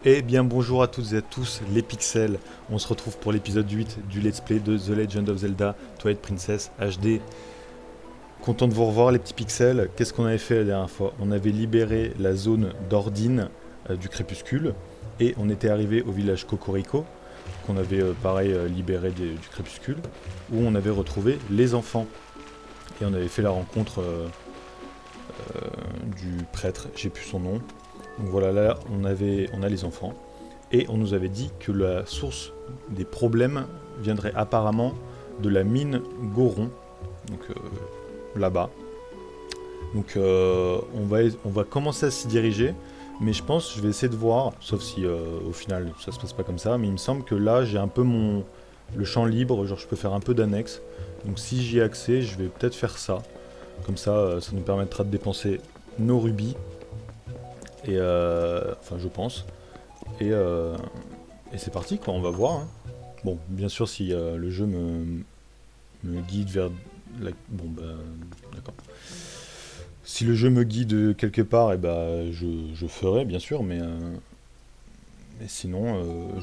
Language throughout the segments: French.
Eh bien bonjour à toutes et à tous les pixels, on se retrouve pour l'épisode 8 du let's play de The Legend of Zelda Twilight Princess HD. Content de vous revoir les petits pixels, qu'est-ce qu'on avait fait la dernière fois? On avait libéré la zone d'Ordine du crépuscule et on était arrivé au village Cocorico, qu'on avait pareil libéré du crépuscule, où on avait retrouvé les enfants. Et on avait fait la rencontre du prêtre, j'ai plus son nom. Donc voilà, là on a les enfants. Et on nous avait dit que la source des problèmes viendrait apparemment de la mine Goron, donc là-bas. Donc on va commencer à s'y diriger, mais je pense que je vais essayer de voir, sauf si au final ça se passe pas comme ça, mais il me semble que là j'ai un peu le champ libre, genre je peux faire un peu d'annexe. Donc si j'y ai accès, je vais peut-être faire ça. Comme ça, ça nous permettra de dépenser nos rubis, et enfin je pense. Et, euh, et c'est parti quoi, on va voir, hein. Bon, bien sûr, si le jeu me guide vers bon, bah, d'accord. Si le jeu me guide quelque part, et bah, je ferai, bien sûr, mais sinon,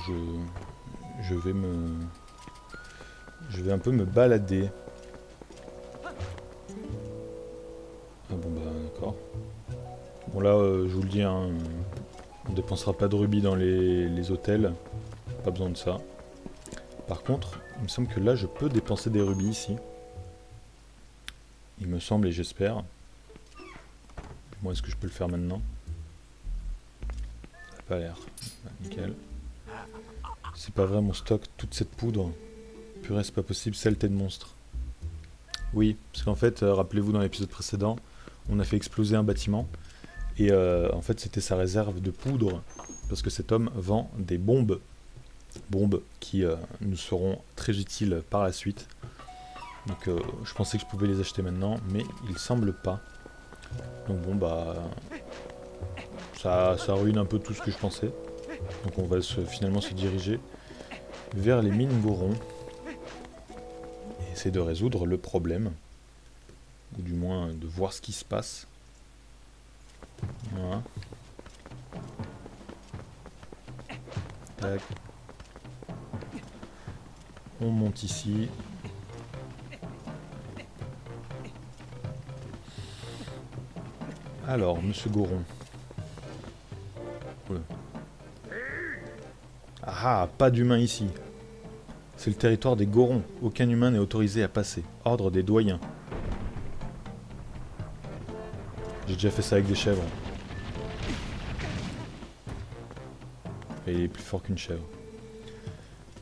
je vais je vais un peu me balader. Ah bon, bah, d'accord. Bon, là, je vous le dis, hein, on dépensera pas de rubis dans les hôtels. Pas besoin de ça. Par contre, il me semble que là, je peux dépenser des rubis ici. Il me semble et j'espère. Moi, est-ce que je peux le faire maintenant? Ça n'a pas l'air. Ah, nickel. C'est pas vrai mon stock, toute cette poudre. Purée, c'est pas possible, saleté de monstre. Oui, parce qu'en fait, rappelez-vous dans l'épisode précédent, on a fait exploser un bâtiment. Et en fait, c'était sa réserve de poudre. Parce que cet homme vend des bombes. Bombes qui nous seront très utiles par la suite. Donc je pensais que je pouvais les acheter maintenant, mais il semble pas. Donc bon, bah... ça ruine un peu tout ce que je pensais. Donc on va finalement se diriger vers les mines Goron et essayer de résoudre le problème, ou du moins de voir ce qui se passe. Voilà. Tac. On monte ici. Alors, monsieur Goron. Oula. Ah, pas d'humain ici. C'est le territoire des Gorons. Aucun humain n'est autorisé à passer. Ordre des doyens. J'ai déjà fait ça avec des chèvres. Et il est plus fort qu'une chèvre.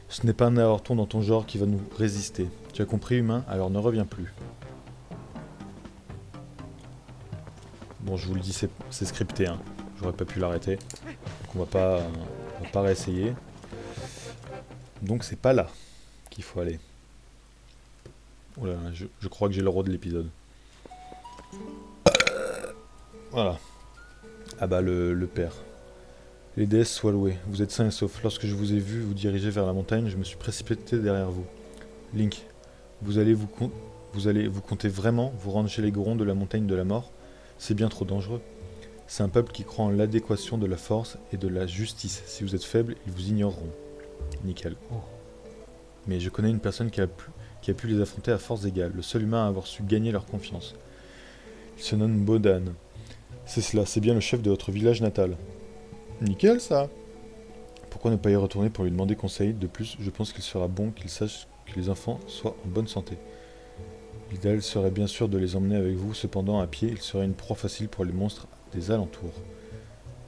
Ce n'est pas un avorton dans ton genre qui va nous résister. Tu as compris, humain? Alors ne reviens plus. Bon, je vous le dis, c'est scripté, hein. J'aurais pas pu l'arrêter. Donc on va pas réessayer. Donc c'est pas là qu'il faut aller. Oula, je crois que j'ai le rôle de l'épisode. Voilà. Ah bah le père. Les déesses soient louées. Vous êtes sains et saufs. Lorsque je vous ai vu vous diriger vers la montagne, je me suis précipité derrière vous. Link, vous allez vous comptez vraiment vous rendre chez les Gorons de la montagne de la mort? C'est bien trop dangereux. C'est un peuple qui croit en l'adéquation de la force et de la justice. Si vous êtes faible, ils vous ignoreront. Nickel. Oh. Mais je connais une personne qui a pu les affronter à force égale, le seul humain à avoir su gagner leur confiance. Il se nomme Bodan. C'est cela, c'est bien le chef de votre village natal. Nickel ça. Pourquoi ne pas y retourner pour lui demander conseil? De plus, je pense qu'il sera bon qu'il sache que les enfants soient en bonne santé. L'idéal serait bien sûr de les emmener avec vous, cependant à pied, il serait une proie facile pour les monstres des alentours.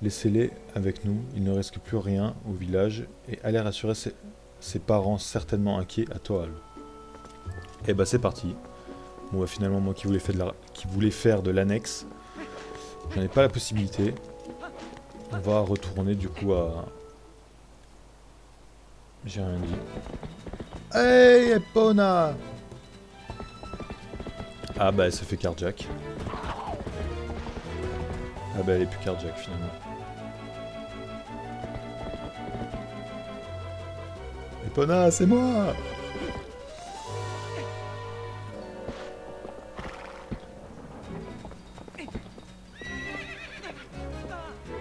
Laissez-les avec nous, ils ne risquent plus rien au village, et allez rassurer ses parents certainement inquiets à Toal. Et bah c'est parti. Bon bah finalement moi qui voulais faire de l'annexe, j'en ai pas la possibilité. On va retourner du coup à... J'ai rien dit. Hey Epona! Ah bah elle se fait carjack. Ah bah elle est plus carjack finalement. Epona, c'est moi!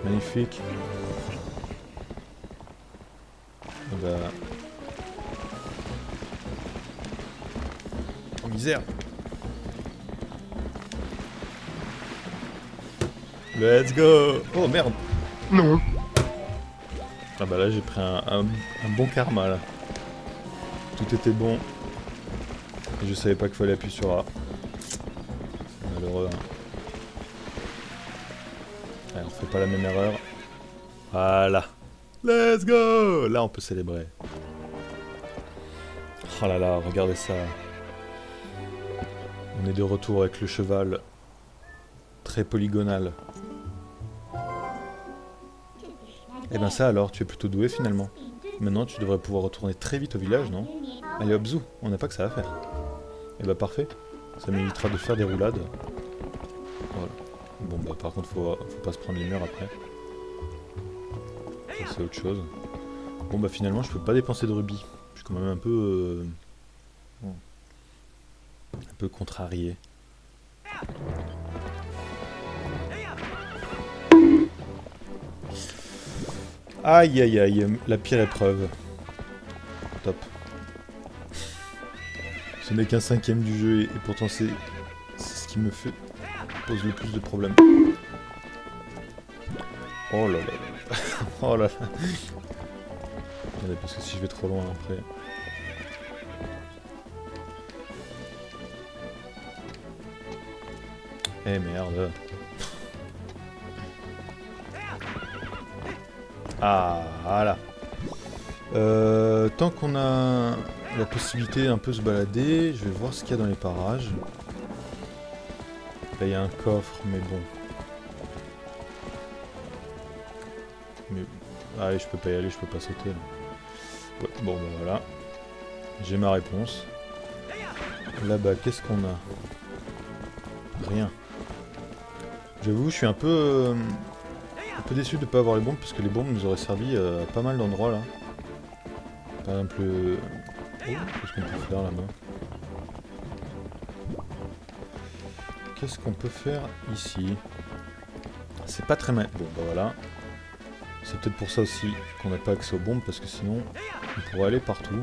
Magnifique. Bah... Oh misère. Let's go. Oh merde. Non. Ah bah là j'ai pris un bon karma là. Tout était bon. Et je savais pas qu'il fallait appuyer sur A. C'est malheureux. Hein. Allez, on fait pas la même erreur. Voilà. Let's go. Là on peut célébrer. Oh là là, regardez ça. On est de retour avec le cheval. Très polygonal. Et ben ça alors, tu es plutôt doué finalement. Maintenant tu devrais pouvoir retourner très vite au village, non? Allez hop zou, on n'a pas que ça à faire. Et bah parfait, ça m'évitera de faire des roulades. Voilà. Bon bah par contre faut pas se prendre les murs après. Ça c'est autre chose. Bon bah finalement je peux pas dépenser de rubis. Je suis quand même un peu contrarié. Aïe aïe aïe, la pire épreuve. Top. Ce n'est qu'un 5ème du jeu et pourtant c'est ce qui me pose le plus de problèmes. Oh là là. Oh là là. Attendez, parce que si je vais trop loin après... Eh merde. Ah, voilà. Tant qu'on a la possibilité un peu se balader, je vais voir ce qu'il y a dans les parages. Là, il y a un coffre, mais bon. Mais... Allez, je peux pas y aller, je peux pas sauter. Là. Ouais, bon, bah voilà. J'ai ma réponse. Là-bas, qu'est-ce qu'on a? Rien. J'avoue, je suis un peu déçu de ne pas avoir les bombes, parce que les bombes nous auraient servi à pas mal d'endroits là. Par exemple, oh, qu'est-ce qu'on peut faire là-bas? Qu'est-ce qu'on peut faire ici? C'est pas très mal. Bon, bah voilà. C'est peut-être pour ça aussi qu'on n'a pas accès aux bombes, parce que sinon, on pourrait aller partout.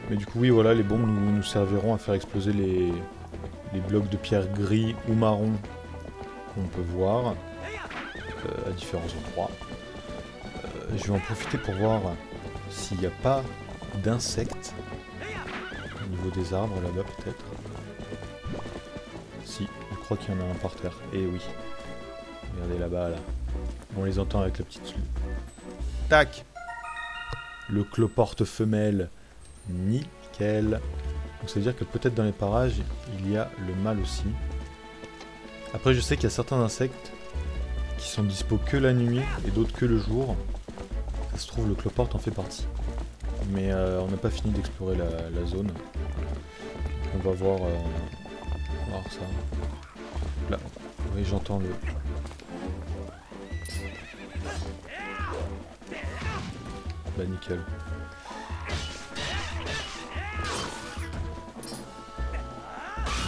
Mais du coup, oui, voilà, les bombes nous serviront à faire exploser les blocs de pierre gris ou marron qu'on peut voir à différents endroits. Je vais en profiter pour voir s'il n'y a pas d'insectes au niveau des arbres là-bas peut-être. Si, je crois qu'il y en a un par terre. Et oui. Regardez là-bas là. On les entend avec la petite... Tac. Le cloporte femelle. Nickel. Donc ça veut dire que peut-être dans les parages, il y a le mâle aussi. Après je sais qu'il y a certains insectes qui sont dispo que la nuit et d'autres que le jour. Ça se trouve le cloporte en fait partie. Mais on n'a pas fini d'explorer la zone. On va voir ça. Là, oui j'entends le... Bah nickel.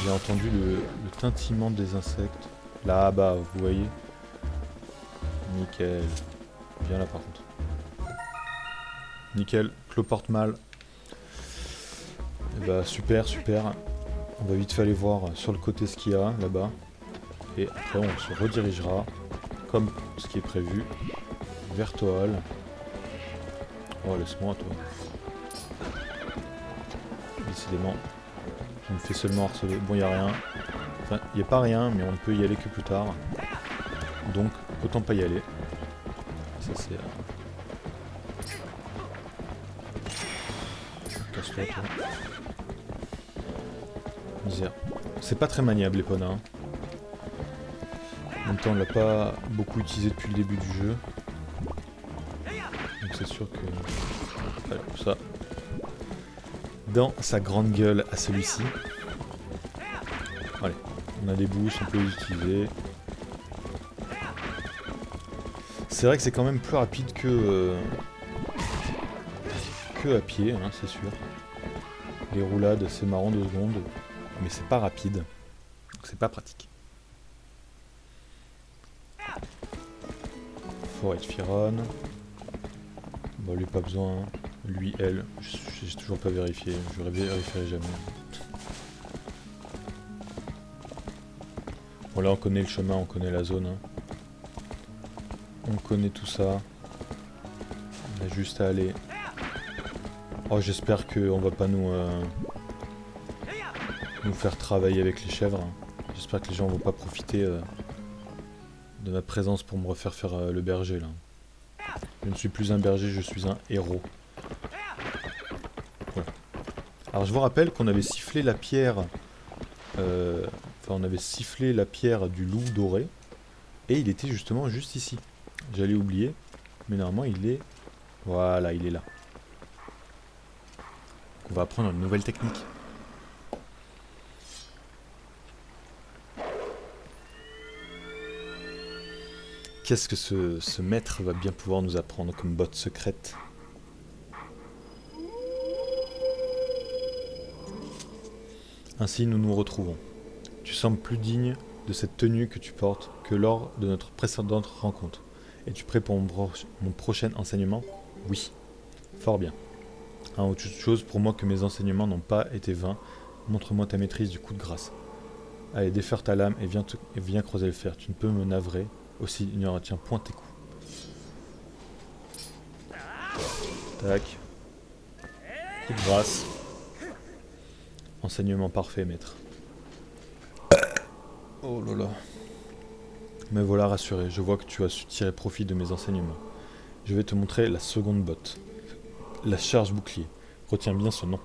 J'ai entendu le tintillement des insectes. Là-bas, vous voyez. Nickel. Viens là par contre. Nickel, cloporte mâle. Et bah super, super. On va vite fait aller voir sur le côté ce qu'il y a là-bas. Et après on se redirigera, comme ce qui est prévu, vers Toal. Oh laisse-moi toi. Décidément, je me fais seulement harceler. Bon, il n'y a rien. Enfin, il n'y a pas rien, mais on ne peut y aller que plus tard. Donc, autant pas y aller. Ça c'est... Casse-toi, toi. Misère. C'est pas très maniable, l'épona. Hein. En même temps, on l'a pas beaucoup utilisé depuis le début du jeu. Donc c'est sûr que... Alors, ça... Dans sa grande gueule à celui-ci. Allez, on a des bouches, on peut les utiliser. C'est vrai que c'est quand même plus rapide que à pied, hein, c'est sûr. Les roulades, c'est marrant 2 secondes, mais c'est pas rapide, donc c'est pas pratique. Forêt de Firon. Bon, lui pas besoin. Hein. Lui, elle, j'ai toujours pas vérifié, je vérifierai jamais. Bon là on connaît le chemin, on connaît la zone. Hein. On connaît tout ça. On a juste à aller. Oh j'espère qu'on va pas nous faire travailler avec les chèvres. Hein. J'espère que les gens vont pas profiter de ma présence pour me refaire faire le berger là. Je ne suis plus un berger, je suis un héros. Voilà. Alors je vous rappelle qu'on avait sifflé la pierre. Enfin on avait sifflé la pierre du loup doré. Et il était justement juste ici. J'allais oublier. Mais normalement il est... Voilà, il est là. On va apprendre une nouvelle technique. Qu'est-ce que ce maître va bien pouvoir nous apprendre comme botte secrète? Ainsi nous nous retrouvons. Tu sembles plus digne de cette tenue que tu portes que lors de notre précédente rencontre. Es-tu prêt pour mon prochain enseignement? Oui. Fort bien. Autre chose pour moi que mes enseignements n'ont pas été vains. Montre-moi ta maîtrise du coup de grâce. Allez, déferre ta lame et viens creuser le fer. Tu ne peux me navrer. Aussi, il n'y en retient point tes coups. Tac. Coup de grâce. Enseignement parfait, maître. Oh là là. Me voilà rassuré. Je vois que tu as su tirer profit de mes enseignements. Je vais te montrer la seconde botte. La charge bouclier. Retiens bien ce nom.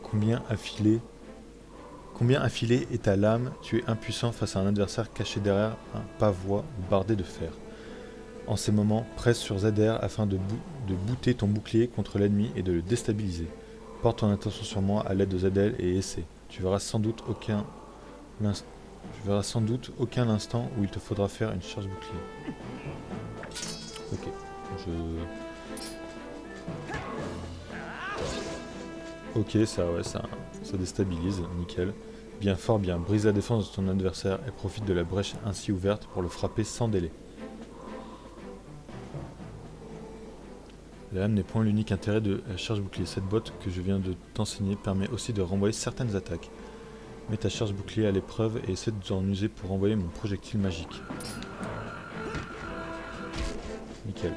Combien affilée est ta lame? Tu es impuissant face à un adversaire caché derrière un pavois bardé de fer. En ces moments, presse sur ZR afin de bouter ton bouclier contre l'ennemi et de le déstabiliser. Porte ton attention sur moi à l'aide de ZL et essaie. Tu verras sans doute aucun instant où il te faudra faire une charge bouclier. Ok, Ok, ça déstabilise, nickel. Bien fort, bien. Brise la défense de ton adversaire et profite de la brèche ainsi ouverte pour le frapper sans délai. La lame n'est point l'unique intérêt de la charge bouclier. Cette botte que je viens de t'enseigner permet aussi de renvoyer certaines attaques. Mets ta charge bouclier à l'épreuve et essaie de t'en user pour renvoyer mon projectile magique. Nickel.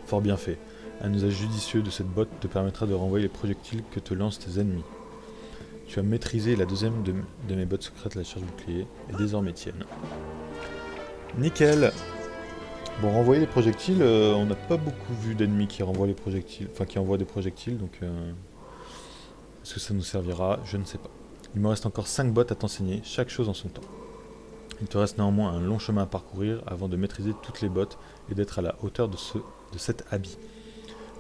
Fort bien fait. Un usage judicieux de cette botte te permettra de renvoyer les projectiles que te lancent tes ennemis. Tu as maîtrisé la deuxième de mes bottes secrètes, la charge bouclier, et désormais tienne. Nickel. Bon, renvoyer les projectiles, on n'a pas beaucoup vu d'ennemis qui renvoient les projectiles, enfin qui envoient des projectiles, donc est-ce que ça nous servira? Je ne sais pas. Il me reste encore 5 bottes à t'enseigner, chaque chose en son temps. Il te reste néanmoins un long chemin à parcourir avant de maîtriser toutes les bottes et d'être à la hauteur de cet habit.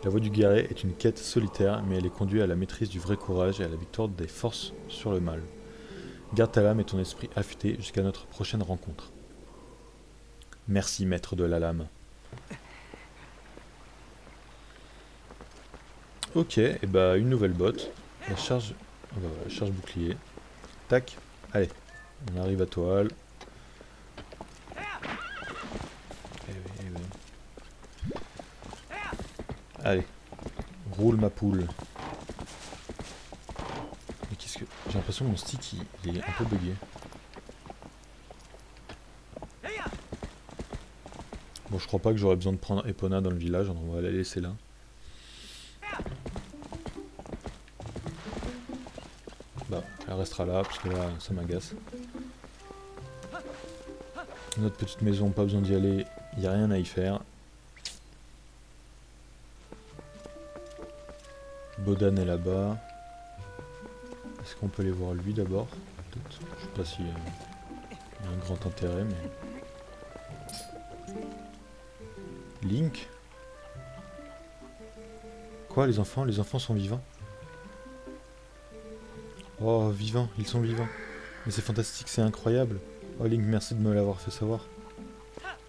La voie du guerrier est une quête solitaire, mais elle est conduite à la maîtrise du vrai courage et à la victoire des forces sur le mal. Garde ta lame et ton esprit affûté jusqu'à notre prochaine rencontre. Merci, maître de la lame. Ok, et bah une nouvelle botte. La charge bouclier. Tac, allez, on arrive à toile. Allez, roule ma poule. Mais qu'est-ce que... J'ai l'impression que mon stick il est un peu bugué. Bon, je crois pas que j'aurais besoin de prendre Epona dans le village, on va la laisser là. Bah, elle restera là, parce que là, ça m'agace. Notre petite maison, pas besoin d'y aller, il n'y a rien à y faire. Bodan est là-bas. Est-ce qu'on peut aller voir lui d'abord? Je sais pas s'il y a un grand intérêt, mais... Link? Quoi, les enfants? Les enfants sont vivants? Oh, vivants, ils sont vivants. Mais c'est fantastique, c'est incroyable. Oh Link, merci de me l'avoir fait savoir.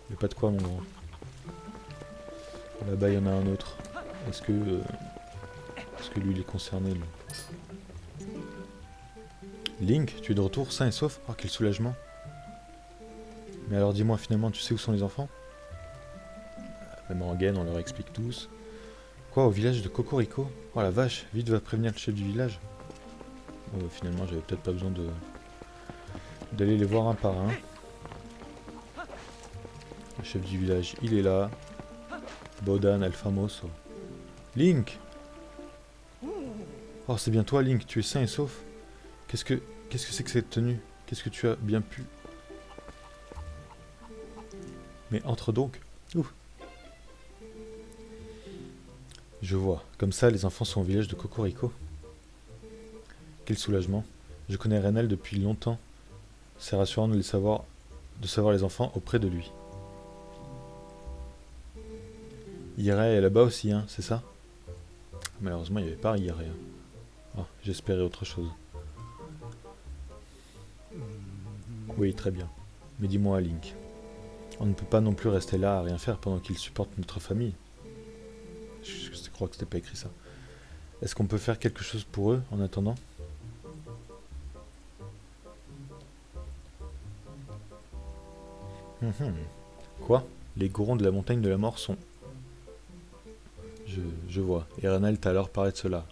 Mais pas de quoi, mon grand. Là-bas, il y en a un autre. Est-ce que lui, il est concerné, lui? Link, tu es de retour sain et sauf? Oh, quel soulagement. Mais alors dis-moi, finalement, tu sais où sont les enfants? Même en gain, on leur explique tous. Quoi, au village de Cocorico? Oh la vache, vite va prévenir le chef du village. Finalement, j'avais peut-être pas besoin d'aller les voir un par un. Le chef du village, il est là. Bodan el Famoso. Link! Oh, c'est bien toi, Link, tu es sain et sauf? Qu'est-ce que c'est que cette tenue? Qu'est-ce que tu as bien pu... Mais entre donc. Ouh. Je vois. Comme ça, les enfants sont au village de Cocorico. Quel soulagement. Je connais Renal depuis longtemps. C'est rassurant de savoir les enfants auprès de lui. Ira est là-bas aussi, hein, c'est ça? Malheureusement, il n'y avait pas Ira. Oh, j'espérais autre chose. Oui, très bien. Mais dis-moi, Link. On ne peut pas non plus rester là à rien faire pendant qu'ils supportent notre famille. Je crois que c'était pas écrit ça. Est-ce qu'on peut faire quelque chose pour eux en attendant? Quoi? Les Gorons de la montagne de la mort sont... Je vois. Et Renal t'a alors parlé de cela.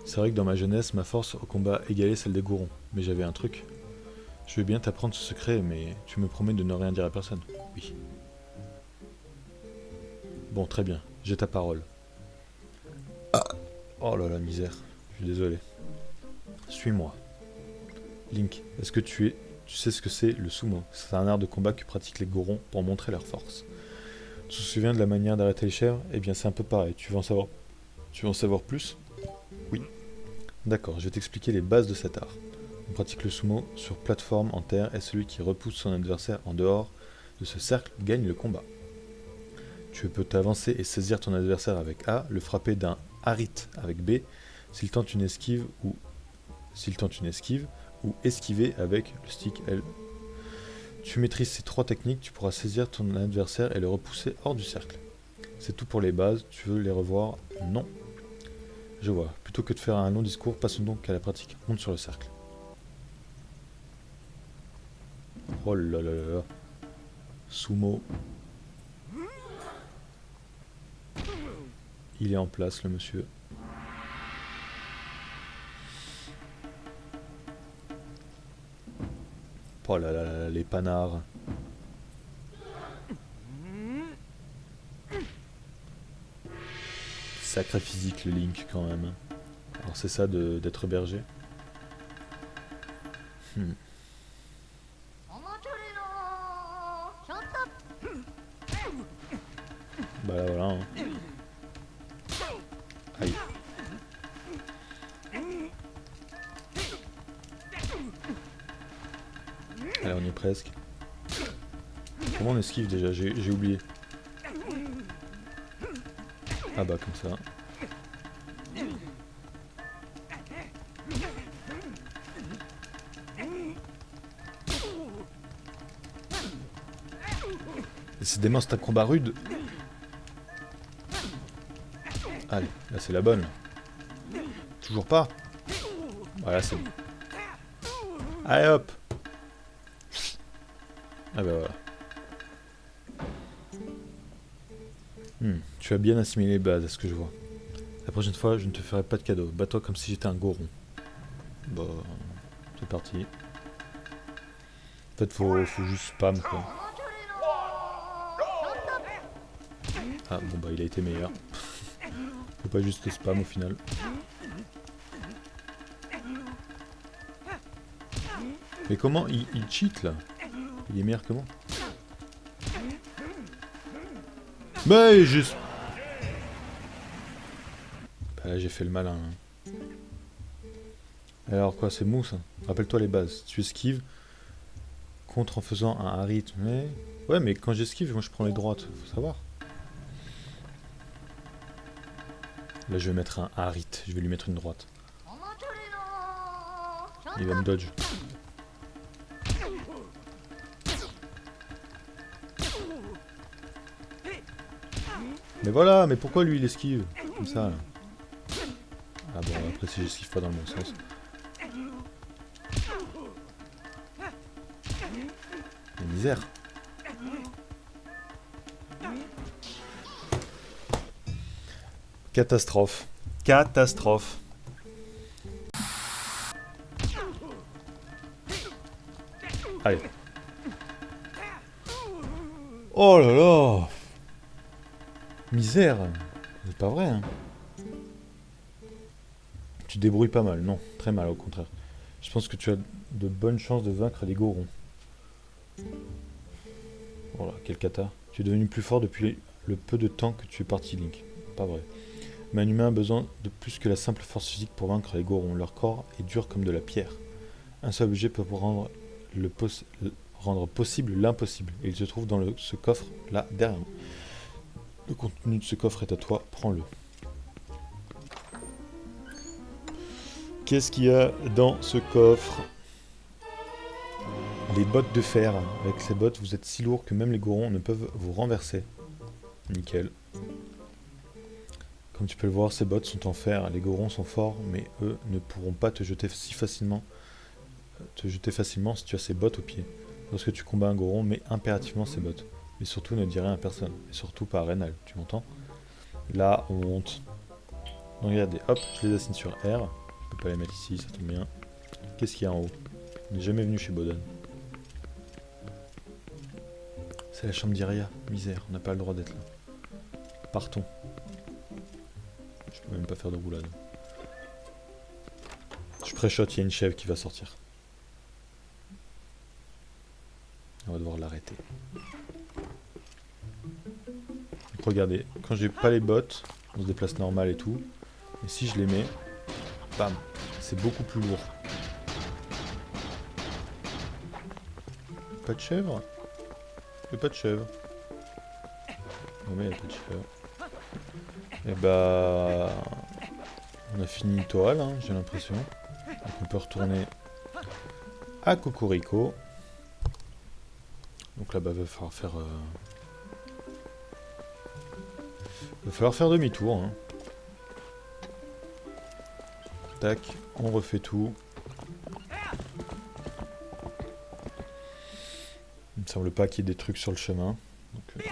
C'est vrai que dans ma jeunesse, ma force au combat égalait celle des Gorons. Mais j'avais un truc. Je veux bien t'apprendre ce secret, mais tu me promets de ne rien dire à personne. Oui. Bon, très bien. J'ai ta parole. Oh là là, misère. Je suis désolé. Suis-moi. Link, est-ce que tu sais ce que c'est le sumo? C'est un art de combat que pratiquent les Gorons pour montrer leur force. Tu te souviens de la manière d'arrêter les chèvres? Eh bien, c'est un peu pareil. Tu veux en savoir plus? Oui. D'accord, je vais t'expliquer les bases de cet art. On pratique le sumo sur plateforme en terre et celui qui repousse son adversaire en dehors de ce cercle gagne le combat. Tu peux t'avancer et saisir ton adversaire avec A, le frapper d'un harit avec B, s'il tente une esquive ou esquiver avec le stick L. Tu maîtrises ces trois techniques, tu pourras saisir ton adversaire et le repousser hors du cercle. C'est tout pour les bases, tu veux les revoir? Non. Je vois. Plutôt que de faire un long discours, passons donc à la pratique. Monte sur le cercle. Oh là là là là. Sumo. Il est en place, le monsieur. Oh là là là, les panards. Sacré physique, le Link, quand même. Alors c'est ça d'être berger. Bah là, voilà. Hein. Aïe. Allez, on y est presque. Comment on esquive déjà? J'ai oublié. Ah bah comme ça. Décidément c'est un combat rude. Allez, là c'est la bonne. Toujours pas. Voilà, c'est bon. Allez hop. Ah bah voilà. Tu as bien assimilé les bases à ce que je vois. La prochaine fois, je ne te ferai pas de cadeau. Bats-toi comme si j'étais un goron. Bah, c'est parti. En fait, faut juste spam quoi. Ah bon bah il a été meilleur. Faut pas juste spam au final. Mais comment il cheat là? Il est meilleur que moi. Mais juste... Bah là j'ai fait le malin. Hein. Alors quoi, c'est mou ça? Rappelle-toi les bases. Tu esquives. Contre en faisant un rythme. Mais... Ouais mais quand j'esquive, moi je prends les droites. Faut savoir. Là je vais mettre un harit. Je vais lui mettre une droite. Il va me dodge. Mais voilà, mais pourquoi lui il esquive? Comme ça là. Ah bon, après si j'esquive pas dans le bon sens. La misère. Catastrophe. Catastrophe. Allez. Oh là là. Misère. C'est pas vrai, hein. Tu te débrouilles pas mal. Non, très mal au contraire. Je pense que tu as de bonnes chances de vaincre les Gorons. Voilà, quel cata. Tu es devenu plus fort depuis le peu de temps que tu es parti, Link. Pas vrai. Mais un humain a besoin de plus que la simple force physique pour vaincre les Gorons. Leur corps est dur comme de la pierre. Un seul objet peut rendre possible l'impossible. Et il se trouve dans ce coffre, là, derrière nous. Le contenu de ce coffre est à toi, prends-le. Qu'est-ce qu'il y a dans ce coffre? Des bottes de fer. Avec ces bottes, vous êtes si lourd que même les Gorons ne peuvent vous renverser. Nickel. Comme tu peux le voir, ces bottes sont en fer. Les Gorons sont forts, mais eux ne pourront pas te jeter facilement si tu as ces bottes aux pieds. Lorsque tu combats un Goron, mets impérativement ces bottes. Mais surtout, ne dis rien à personne. Et surtout pas à Reynald, tu m'entends? La honte. Donc regardez, hop, je les assigne sur R. Je peux pas les mettre ici, ça tombe bien. Qu'est-ce qu'il y a en haut? On n'est jamais venu chez Boden. C'est la chambre d'Iria. Misère, on n'a pas le droit d'être là. Partons. Je peux même pas faire de roulade. Je préchote, il y a une chèvre qui va sortir. On va devoir l'arrêter. Regardez, quand j'ai pas les bottes, on se déplace normal et tout. Mais si je les mets, bam, c'est beaucoup plus lourd. Pas de chèvre? Il n'y a pas de chèvre. Non mais il n'y a pas de chèvre. Et bah... On a fini le total, hein, j'ai l'impression. Donc on peut retourner à Cocorico. Donc là-bas, va falloir faire... Va falloir faire demi-tour. Hein. Tac, on refait tout. Il me semble pas qu'il y ait des trucs sur le chemin. Donc,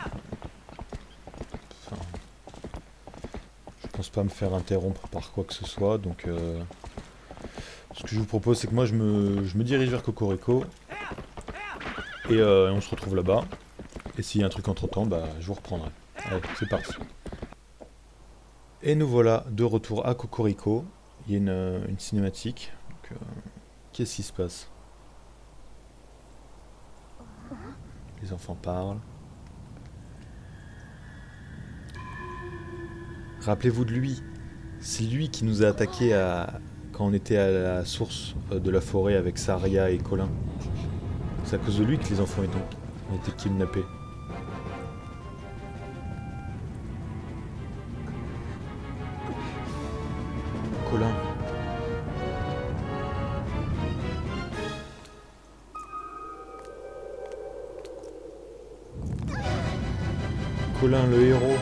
enfin, je pense pas me faire interrompre par quoi que ce soit. Donc, ce que je vous propose, c'est que moi, je me dirige vers Cocorico. Et on se retrouve là-bas. Et s'il y a un truc entre-temps, bah, je vous reprendrai. Allez, c'est parti. Et nous voilà de retour à Cocorico. Il y a une cinématique. Qu'est-ce qui se passe? Les enfants parlent. Rappelez-vous de lui. C'est lui qui nous a attaqués quand on était à la source de la forêt avec Saria et Colin. C'est à cause de lui que les enfants ont été kidnappés. Colin. Colin, le héros.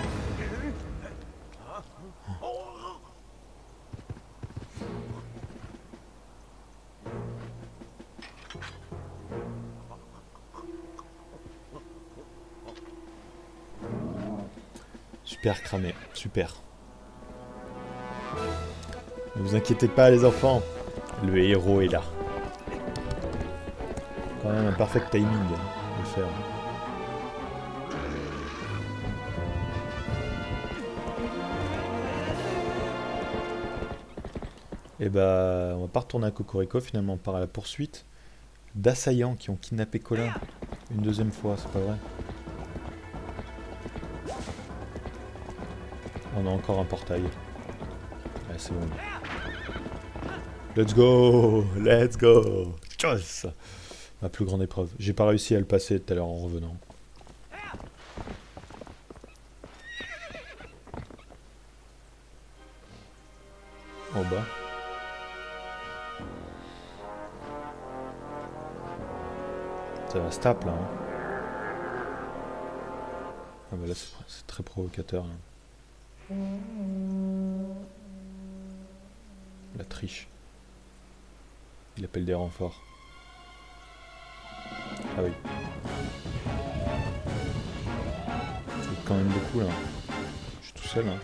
Super cramé, super. Ne vous inquiétez pas les enfants, le héros est là. Quand même un parfait timing de le faire. Et bah, on va pas retourner à Cocorico, finalement on part à la poursuite d'assaillants qui ont kidnappé Colin une deuxième fois, c'est pas vrai. On a encore un portail. Ouais, c'est bon. Let's go! Let's go! Tchuss! Ma plus grande épreuve. J'ai pas réussi à le passer tout à l'heure en revenant. En bas. Ça va se taper là. Hein. Ah bah là c'est très provocateur. Là. La triche. Il appelle des renforts. Ah oui. Il y a quand même beaucoup là. Je suis tout seul hein.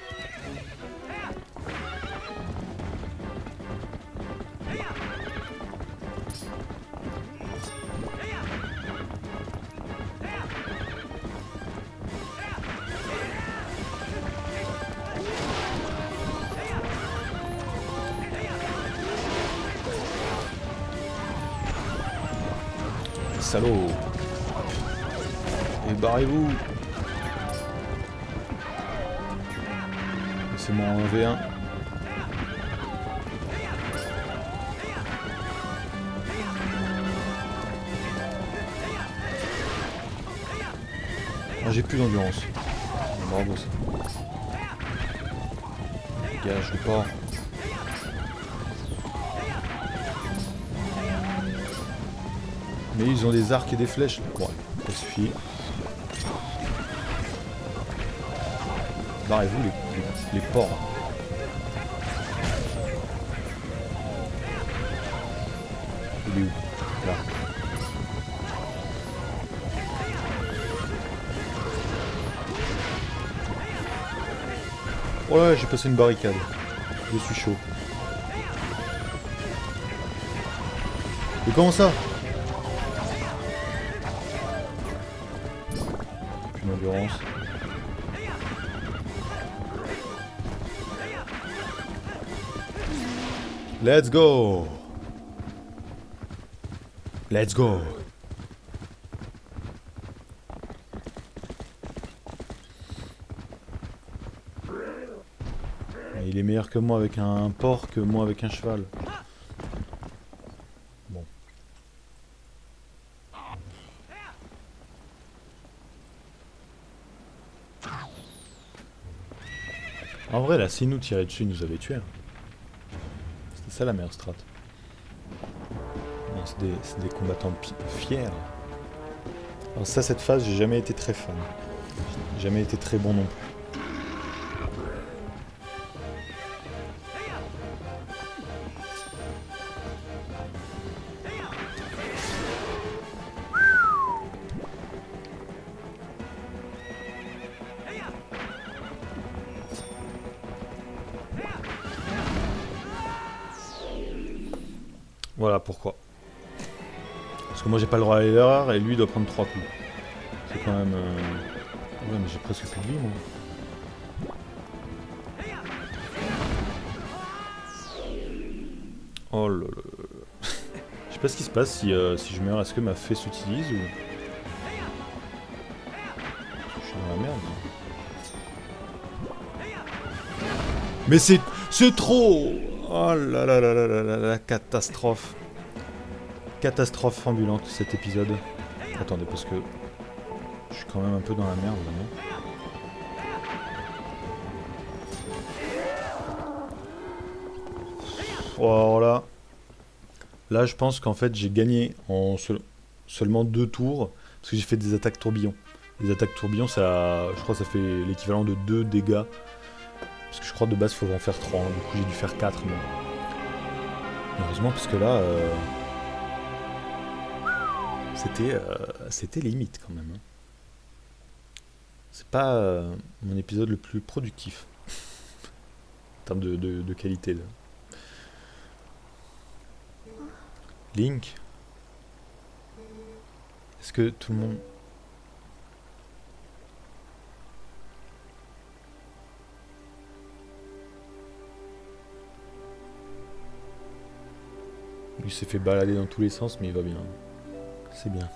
Salaud. Et barrez-vous. Laissez-moi en 1v1. Ah, j'ai plus d'endurance. Bravo ça. Dégage le porc. Mais ils ont des arcs et des flèches. Bon, ça suffit. Barrez-vous les porcs. Il est où? Là. Oh là, j'ai passé une barricade. Je suis chaud. Mais comment ça? Plus d'endurance. Let's go! Let's go! Il est meilleur que moi avec un porc que moi avec un cheval. Bon. En vrai, là, s'il nous tirait dessus, il nous avait tués. C'était ça la meilleure strat. Non, c'est des combattants fiers. Alors ça, cette phase, j'ai jamais été très fan. J'ai jamais été très bon non plus. Voilà pourquoi. Parce que moi j'ai pas le droit à l'erreur et lui il doit prendre 3 coups. C'est quand même... Ouais mais j'ai presque plus de vie moi. Oh là là. Je sais pas ce qui se passe si je meurs. Est-ce que ma fée s'utilise ou... Je suis dans la merde. Mais c'est trop. Oh là là là là là là la catastrophe. Catastrophe ambulante cet épisode. Attendez parce que je suis quand même un peu dans la merde là, non? Oh là. Là je pense qu'en fait j'ai gagné en seulement 2 tours parce que j'ai fait des attaques tourbillons. Les attaques tourbillons ça, je crois que ça fait l'équivalent de 2 dégâts. Parce que je crois que de base il faut en faire 3, hein. Du coup j'ai dû faire 4 mais... Heureusement parce que là c'était limite quand même. Hein. C'est pas mon épisode le plus productif en termes de qualité. Là. Link. Est-ce que tout le monde... Lui s'est fait balader dans tous les sens mais il va bien. C'est bien.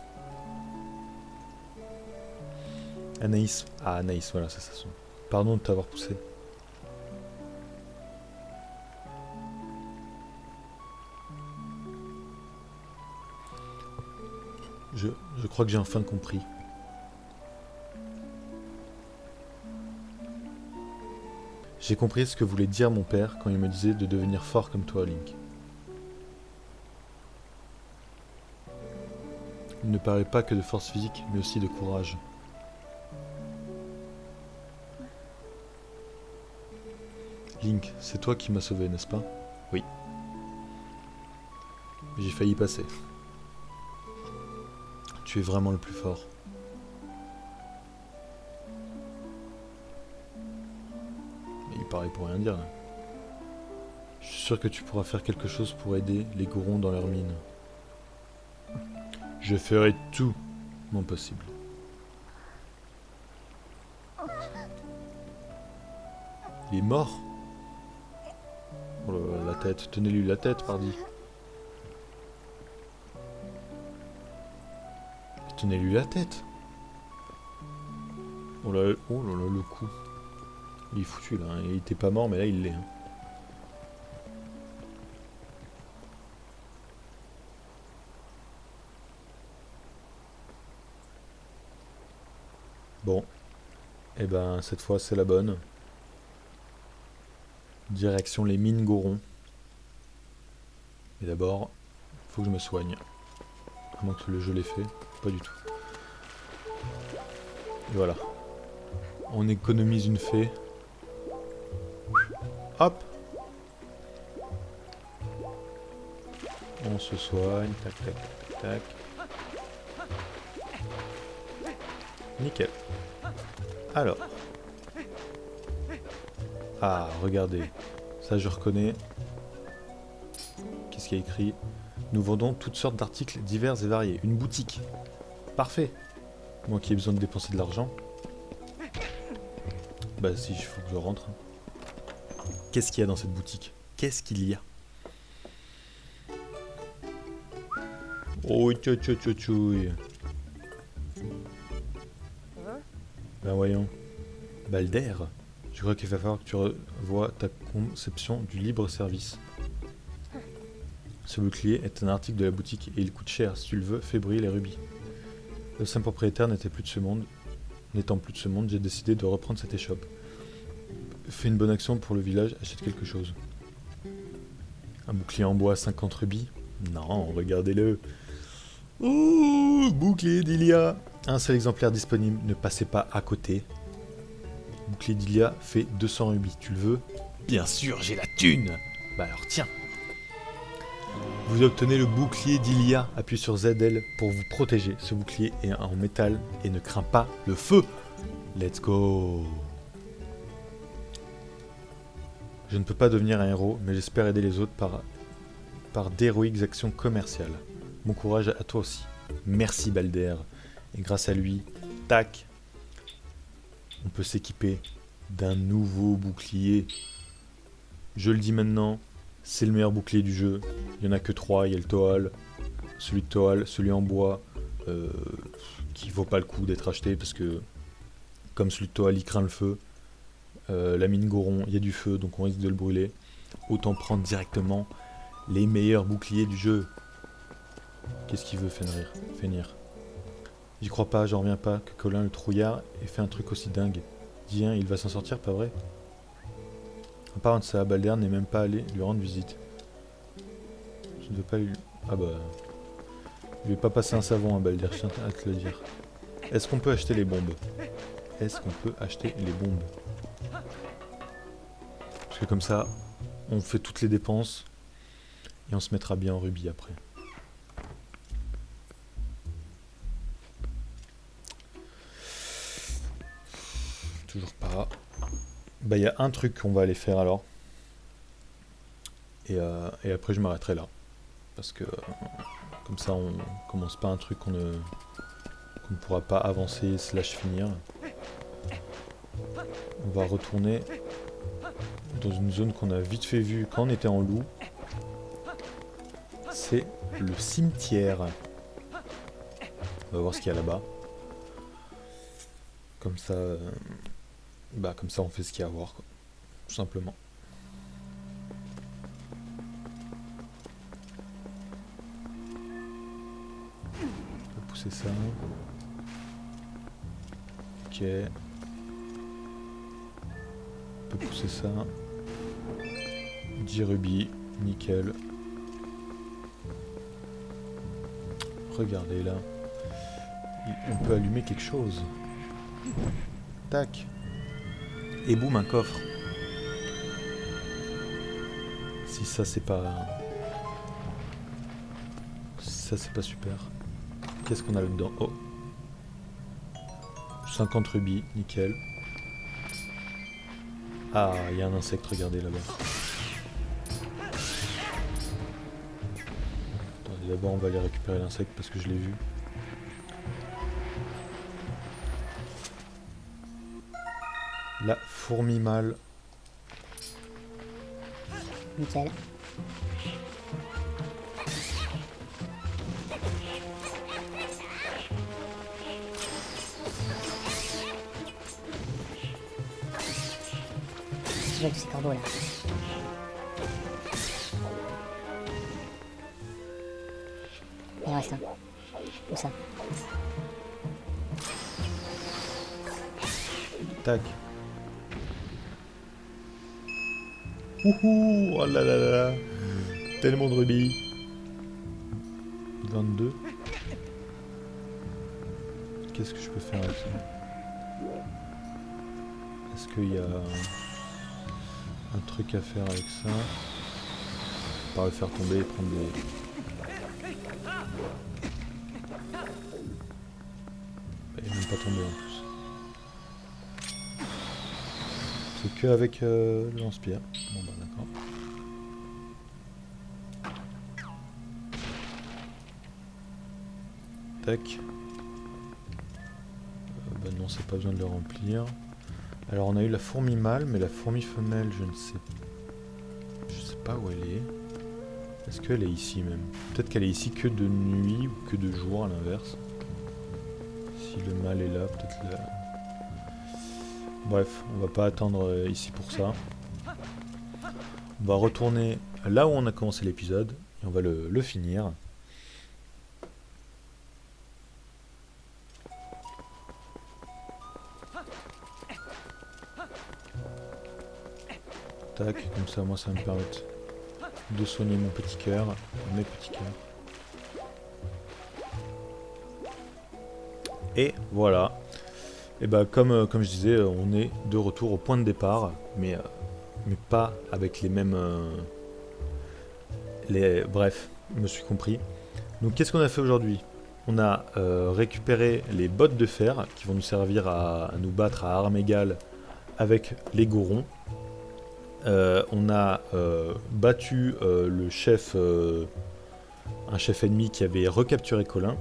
Anaïs. Ah Anaïs, voilà, c'est ça son. Pardon de t'avoir poussé. Je crois que j'ai enfin compris. J'ai compris ce que voulait dire mon père quand il me disait de devenir fort comme toi, Link. Il ne parlait pas que de force physique, mais aussi de courage. Link, c'est toi qui m'as sauvé, n'est-ce pas? Oui. J'ai failli passer. Tu es vraiment le plus fort. Il paraît pour rien dire. Là. Je suis sûr que tu pourras faire quelque chose pour aider les Gorons dans leur mine. Je ferai tout mon possible. Il est mort. Oh là là, la tête. Tenez-lui la tête, pardi. Tenez-lui la tête. Oh là là, le coup. Il est foutu là. Il était pas mort, mais là il l'est. Hein. Bon. Et ben cette fois c'est la bonne. Direction les mines Goron. Mais d'abord, faut que je me soigne. À moins que le jeu l'ait fait. Pas du tout. Et voilà. On économise une fée. Hop. On se soigne. Tac, tac, tac, tac. Nickel. Alors. Ah, regardez. Ça, je reconnais. Qu'est-ce qu'il y a écrit? Nous vendons toutes sortes d'articles divers et variés. Une boutique. Parfait. Moi qui ai besoin de dépenser de l'argent. Bah si, il faut que je rentre. Qu'est-ce qu'il y a dans cette boutique? Qu'est-ce qu'il y a? Oh, tchou. Ben voyons. Balder, je crois qu'il va falloir que tu revoies ta conception du libre service. Ce bouclier est un article de la boutique et il coûte cher. Si tu le veux, fais briller les rubis. Le saint propriétaire n'étant plus de ce monde, j'ai décidé de reprendre cette échoppe. Fais une bonne action pour le village, achète quelque chose. Un bouclier en bois, 50 rubis? Non, regardez-le. Ouh, bouclier d'Ilia. Un seul exemplaire disponible, ne passez pas à côté. Bouclier d'Ilia fait 200 rubis, tu le veux? Bien sûr, j'ai la thune. Bah alors tiens. Vous obtenez le bouclier d'Ilia, appuyez sur ZL pour vous protéger. Ce bouclier est en métal et ne craint pas le feu. Let's go. Je ne peux pas devenir un héros, mais j'espère aider les autres par d'héroïques actions commerciales. Bon courage à toi aussi. Merci Balder. Et grâce à lui, tac, on peut s'équiper d'un nouveau bouclier. Je le dis maintenant, c'est le meilleur bouclier du jeu. Il n'y en a que 3, il y a le Toal, celui de Toal, celui en bois, qui vaut pas le coup d'être acheté parce que, comme celui de Toal, il craint le feu. La mine Goron, il y a du feu, donc on risque de le brûler. Autant prendre directement les meilleurs boucliers du jeu. Qu'est-ce qu'il veut, Fenrir? J'y crois pas, j'en reviens pas que Colin le trouillard ait fait un truc aussi dingue. Dis, il va s'en sortir, pas vrai? En parlant de ça, Balder n'est même pas allé lui rendre visite. Je ne veux pas lui... Ah bah... Je vais pas passer un savon à Balder, je tiens à te le dire. Est-ce qu'on peut acheter les bombes? Est-ce qu'on peut acheter les bombes? Parce que comme ça, on fait toutes les dépenses et on se mettra bien en rubis après. Toujours pas. Bah il y a un truc qu'on va aller faire alors. Et après je m'arrêterai là. Parce que comme ça on commence pas un truc qu'on ne pourra pas avancer / finir. On va retourner dans une zone qu'on a vite fait vue quand on était en loup. C'est le cimetière. On va voir ce qu'il y a là-bas. Comme ça, comme ça on fait ce qu'il y a à voir, quoi. Tout simplement. On va pousser ça. Ok. On peut pousser ça. 10 rubis, nickel. Regardez là. On peut allumer quelque chose. Tac. Et boum, un coffre. Si ça c'est pas... Ça, c'est pas super. Qu'est-ce qu'on a là-dedans? Oh, 50 rubis, nickel. Ah, il y a un insecte, regardez là-bas. Attendez, d'abord on va aller récupérer l'insecte parce que je l'ai vu. La fourmi mâle. Nickel. Je veux tous ces corbeaux là. Il en reste un. Où ça? Tac. Ouhou, oh là là là là. Tellement de rubis. 22. Qu'est-ce que je peux faire avec ça? Est-ce qu'il y a un truc à faire avec ça? Par le faire tomber et prendre des... Il n'est même pas tombé en plus. C'est que avec le lance-pierre. Bon bah d'accord. Tac. Bah non, c'est pas besoin de le remplir. Alors on a eu la fourmi mâle, mais la fourmi femelle, je ne sais pas où elle est. Est-ce qu'elle est ici même? Peut-être qu'elle est ici que de nuit ou que de jour à l'inverse. Si le mâle est là, peut-être là. Bref, on va pas attendre ici pour ça. On va retourner là où on a commencé l'épisode et on va le finir. Tac, comme ça, moi, ça va me permettre de soigner mon petit cœur, mes petits cœurs. Et voilà. Et bah comme je disais, on est de retour au point de départ, mais pas avec les mêmes... Bref, je me suis compris. Donc qu'est-ce qu'on a fait aujourd'hui? On a récupéré les bottes de fer qui vont nous servir à nous battre à armes égales avec les gorons. On a battu le chef, un chef ennemi qui avait recapturé Colin,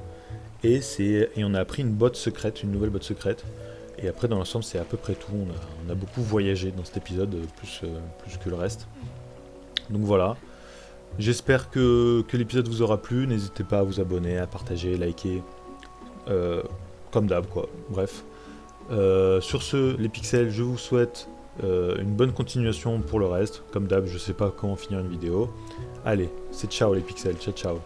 et on a appris une botte secrète, une nouvelle botte secrète. Et après, dans l'ensemble, c'est à peu près tout. On a beaucoup voyagé dans cet épisode, plus que le reste. Donc voilà. J'espère que l'épisode vous aura plu. N'hésitez pas à vous abonner, à partager, liker. Comme d'hab, quoi. Bref. Sur ce, les pixels, je vous souhaite une bonne continuation pour le reste. Comme d'hab, je sais pas comment finir une vidéo. Allez, c'est ciao les pixels. Ciao, ciao.